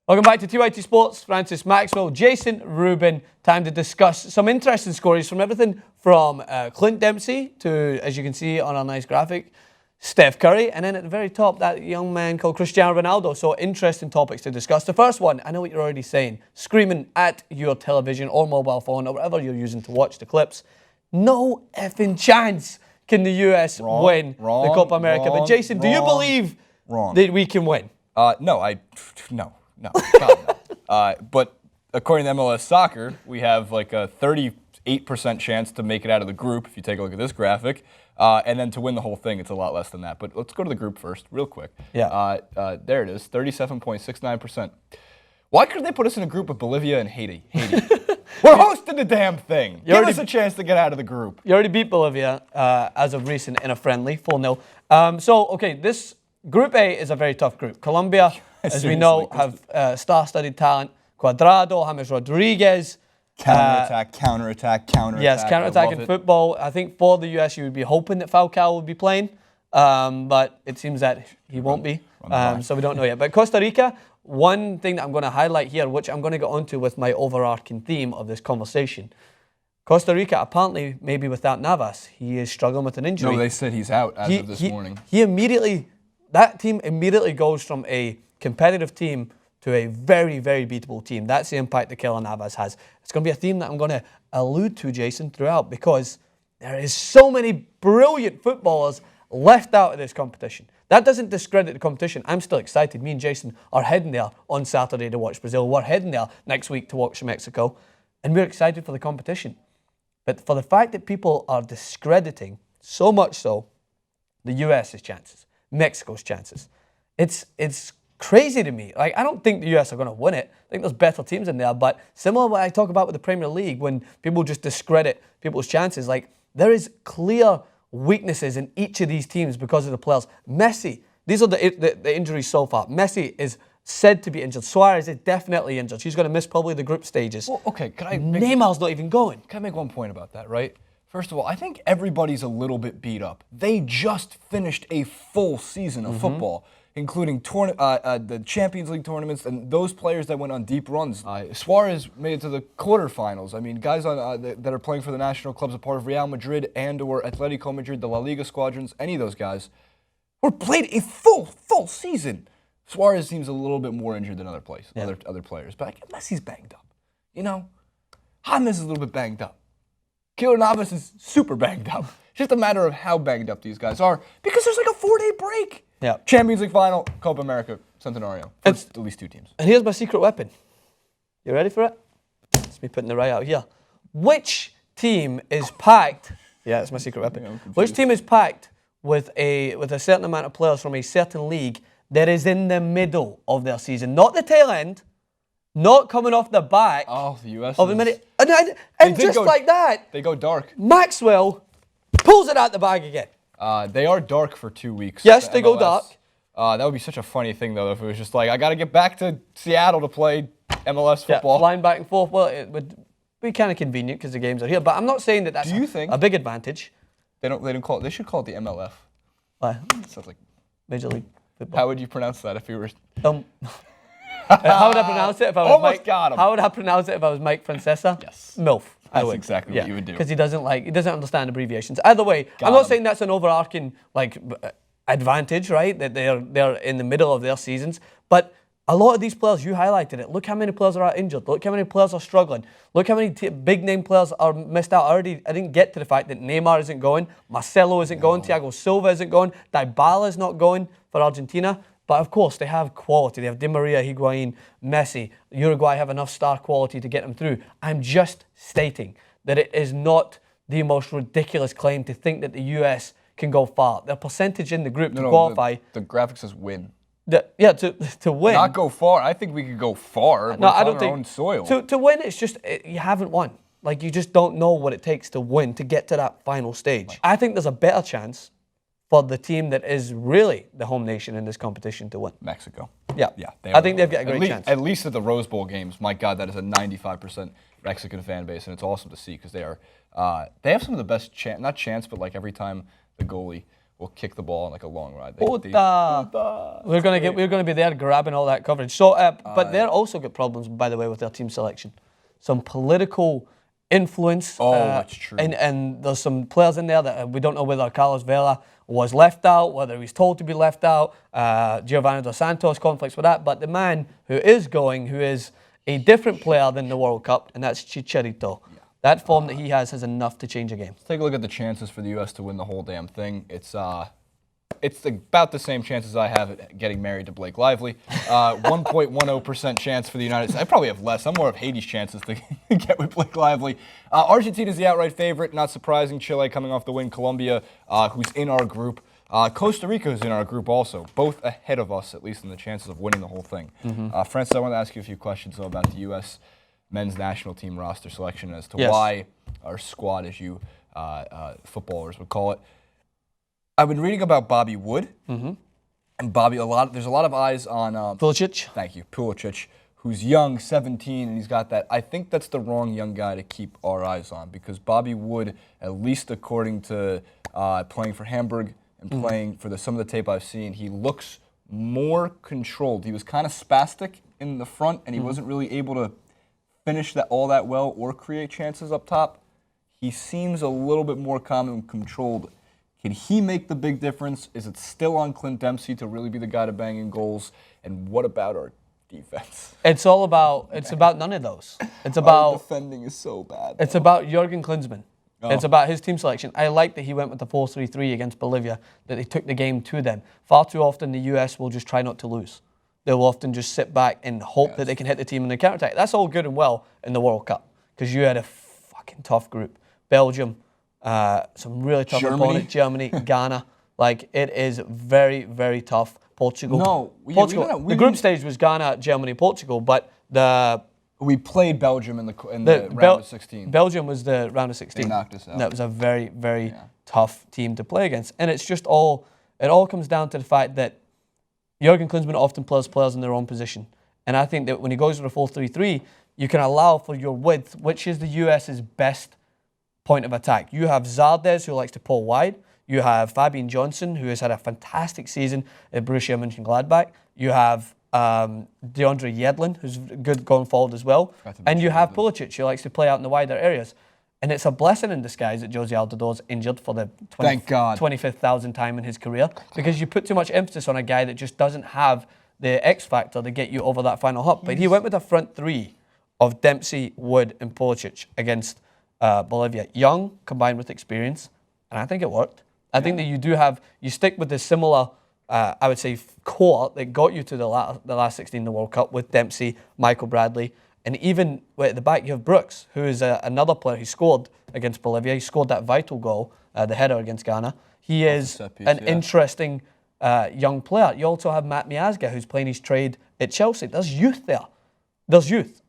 Welcome back to TYT Sports. Francis Maxwell, Jason Rubin. Time to discuss some interesting stories from everything from Clint Dempsey to, as you can see on our nice graphic, Steph Curry. And then at the very top, that young man called Cristiano Ronaldo. So interesting topics to discuss. The first one, I know what you're already saying, screaming at your television or mobile phone or whatever you're using to watch the clips. No effing chance can the US win the Copa America. But Jason, do you believe that we can win? No. God, no. But according to MLS Soccer, we have like a 38% chance to make it out of the group, if you take a look at this graphic. And then to win the whole thing, it's a lot less than that. But let's go to the group first, real quick. Yeah. There it is, 37.69%. Why couldn't they put us in a group with Bolivia and Haiti? We're hosting the damn thing. Give us a chance to get out of the group. You already beat Bolivia as of recent in a friendly, 4-0. Okay, this Group A is a very tough group. Colombia, as we know, have star-studded talent. Cuadrado, James Rodriguez. Counterattack. Yes, counterattack in football. I think for the US, you would be hoping that Falcao would be playing, but it seems that he won't be, so we don't know yet. But Costa Rica, one thing that I'm going to highlight here, which I'm going to get onto with my overarching theme of this conversation. Costa Rica, apparently, maybe without Navas, he is struggling with an injury. No, they said he's out as of this morning. That team immediately goes from a competitive team to a very, very beatable team. That's the impact that Keylor Navas has. It's going to be a theme that I'm going to allude to, Jason, throughout, because there is so many brilliant footballers left out of this competition. That doesn't discredit the competition. I'm still excited. Me and Jason are heading there on Saturday to watch Brazil. We're heading there next week to watch Mexico. And we're excited for the competition. But for the fact that people are discrediting, so much so, the US's chances, Mexico's chances, it's crazy to me. Like, I don't think the US are going to win it. I think there's better teams in there. But similar to what I talk about with the Premier League, when people just discredit people's chances, like, there is clear weaknesses in each of these teams because of the players. Messi, these are the injuries so far. Messi is said to be injured. Suarez is definitely injured. She's going to miss probably the group stages. Well, okay, Neymar's not even going. Can I make one point about that, right? First of all, I think everybody's a little bit beat up. They just finished a full season of football, including the Champions League tournaments and those players that went on deep runs. Suarez made it to the quarterfinals. I mean, guys that are playing for the national clubs, a part of Real Madrid and or Atletico Madrid, the La Liga squadrons, any of those guys, were played a full season. Suarez seems a little bit more injured than other players, but I guess Messi's banged up. You know, James is a little bit banged up. Keylor Navas is super banged up. It's just a matter of how banged up these guys are, because there's like a 4-day break. Yeah. Champions League final, Copa America Centenario. For at least two teams. And here's my secret weapon. You ready for it? It's me putting it right out here. Which team is packed? Yeah, it's my secret weapon. Which team is packed with a certain amount of players from a certain league that is in the middle of their season, not the tail end, not coming off the back. Oh, the US. Of the minute, and just like that, they go dark. Maxwell pulls it out the bag again. They are dark for 2 weeks. Yes, they go dark. That would be such a funny thing, though, if it was just like, I got to get back to Seattle to play MLS football. Yeah, flying back and forth. Well, it would be kind of convenient because the games are here. But I'm not saying that that's a big advantage. They don't call it. They should call it the MLF. Why? Sounds like Major League Football. How would you pronounce that if you were? How would I pronounce it if I was Almost Mike? got him. How would I pronounce it if I was Mike Francesa? Yes. MILF. That's exactly what you would do. Because he doesn't understand abbreviations. Either way, I'm not saying that's an overarching advantage, right? That they're in the middle of their seasons. But a lot of these players, you highlighted it. Look how many players are out injured. Look how many players are struggling. Look how many big name players are missed out. I didn't get to the fact that Neymar isn't going, Marcelo isn't going, Thiago Silva isn't going, Dybala's not going for Argentina. But of course, they have quality. They have Di Maria, Higuain, Messi. Uruguay have enough star quality to get them through. I'm just stating that it is not the most ridiculous claim to think that the US can go far. Their percentage in the group to qualify. The graphic says win. To win. Not go far. I think we could go far. No, I don't think. Our own soil. To win, it's just you haven't won. Like, you just don't know what it takes to win, to get to that final stage. Right. I think there's a better chance for the team that is really the home nation in this competition to win. Mexico. Yeah. I think they've got a great chance. At least at the Rose Bowl games, my God, that is a 95% Mexican fan base, and it's awesome to see because they have some of the best not chance, but like every time the goalie will kick the ball on like a long ride. They- We're gonna be there grabbing all that coverage. So, but they're also got problems, by the way, with their team selection. Some political influence. That's true. And there's some players in there that we don't know whether Carlos Vela was left out, whether he was told to be left out. Giovanni Dos Santos conflicts with that. But the man who is going, who is a different player than the World Cup, and that's Chicharito. Yeah. That form that he has enough to change a game. Let's take a look at the chances for the U.S. to win the whole damn thing. It's about the same chances I have at getting married to Blake Lively. 1.10% chance for the United States. I probably have less. I'm more of Hades' chances to get with Blake Lively. Argentina is the outright favorite. Not surprising. Chile coming off the win. Colombia, who's in our group. Costa Rica is in our group also. Both ahead of us, at least in the chances of winning the whole thing. Francis, I want to ask you a few questions though, about the U.S. men's national team roster selection as to why our squad, as you footballers would call it. I've been reading about Bobby Wood, and there's a lot of eyes on Pulisic. Thank you, Pulisic, who's young, 17, and he's got that. I think that's the wrong young guy to keep our eyes on, because Bobby Wood, at least according to playing for Hamburg and playing for some of the tape I've seen, he looks more controlled. He was kind of spastic in the front, and he wasn't really able to finish all that well or create chances up top. He seems a little bit more calm and controlled. Can he make the big difference? Is it still on Clint Dempsey to really be the guy to bang in goals? And what about our defense? It's about none of those. It's about our defending is so bad. It's about Jurgen Klinsmann. It's about his team selection. I like that he went with the 4-3-3 against Bolivia, that they took the game to them. Far too often the US will just try not to lose. They'll often just sit back and hope that they can hit the team in the counterattack. That's all good and well in the World Cup, because you had a fucking tough group. Belgium, some really tough opponents. Germany, Ghana. Like, it is very, very tough. Portugal. Portugal. The group stage was Ghana, Germany, Portugal, but we played Belgium in the round of 16. Belgium was the round of 16. They knocked us out. That was a very, very tough team to play against. And it's just it all comes down to the fact that Jurgen Klinsmann often plays players in their own position. And I think that when he goes with a 4-3-3, you can allow for your width, which is the US's best point of attack. You have Zardes, who likes to pull wide. You have Fabian Johnson, who has had a fantastic season at Borussia Mönchengladbach. You have DeAndre Yedlin, who's good going forward as well. And you have Pulisic, who likes to play out in the wider areas. And it's a blessing in disguise that Josie Aldodo's injured for the 25,000th time in his career, because you put too much emphasis on a guy that just doesn't have the X factor to get you over that final hump. But he went with a front three of Dempsey, Wood, and Pulisic against Bolivia. Young combined with experience, and I think it worked. I think that you stick with the similar, I would say, core that got you to the last 16 in the World Cup with Dempsey, Michael Bradley, and even at the back you have Brooks, who is another player who scored against Bolivia. He scored that vital goal, the header against Ghana. He is an interesting young player. You also have Matt Miazga, who's playing his trade at Chelsea. There's youth there. There's youth.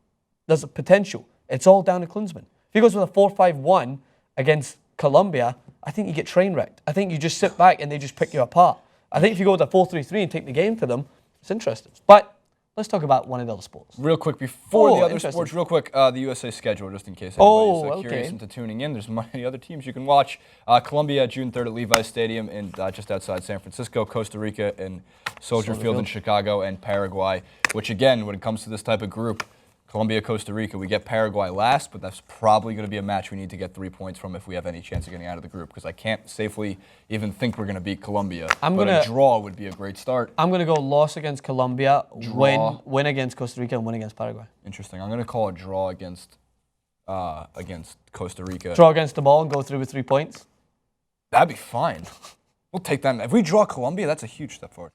There's a potential. It's all down to Klinsmann. If he goes with a 4-5-1 against Colombia, I think you get train wrecked. I think you just sit back and they just pick you apart. I think if you go with a 4-3-3 and take the game to them, it's interesting. But let's talk about one of the other sports. Real quick, before the other sports, the USA schedule, just in case anybody's curious into tuning in. There's many other teams you can watch. Colombia, June 3rd at Levi's Stadium just outside San Francisco. Costa Rica and Soldier Field in Chicago, and Paraguay, which again, when it comes to this type of group, Colombia, Costa Rica, we get Paraguay last, but that's probably going to be a match we need to get 3 points from if we have any chance of getting out of the group, because I can't safely even think we're going to beat Colombia. A draw would be a great start. I'm going to go loss against Colombia, win against Costa Rica, and win against Paraguay. Interesting. I'm going to call a draw against Costa Rica. Draw against the ball and go through with 3 points? That'd be fine. We'll take that. If we draw Colombia, that's a huge step forward.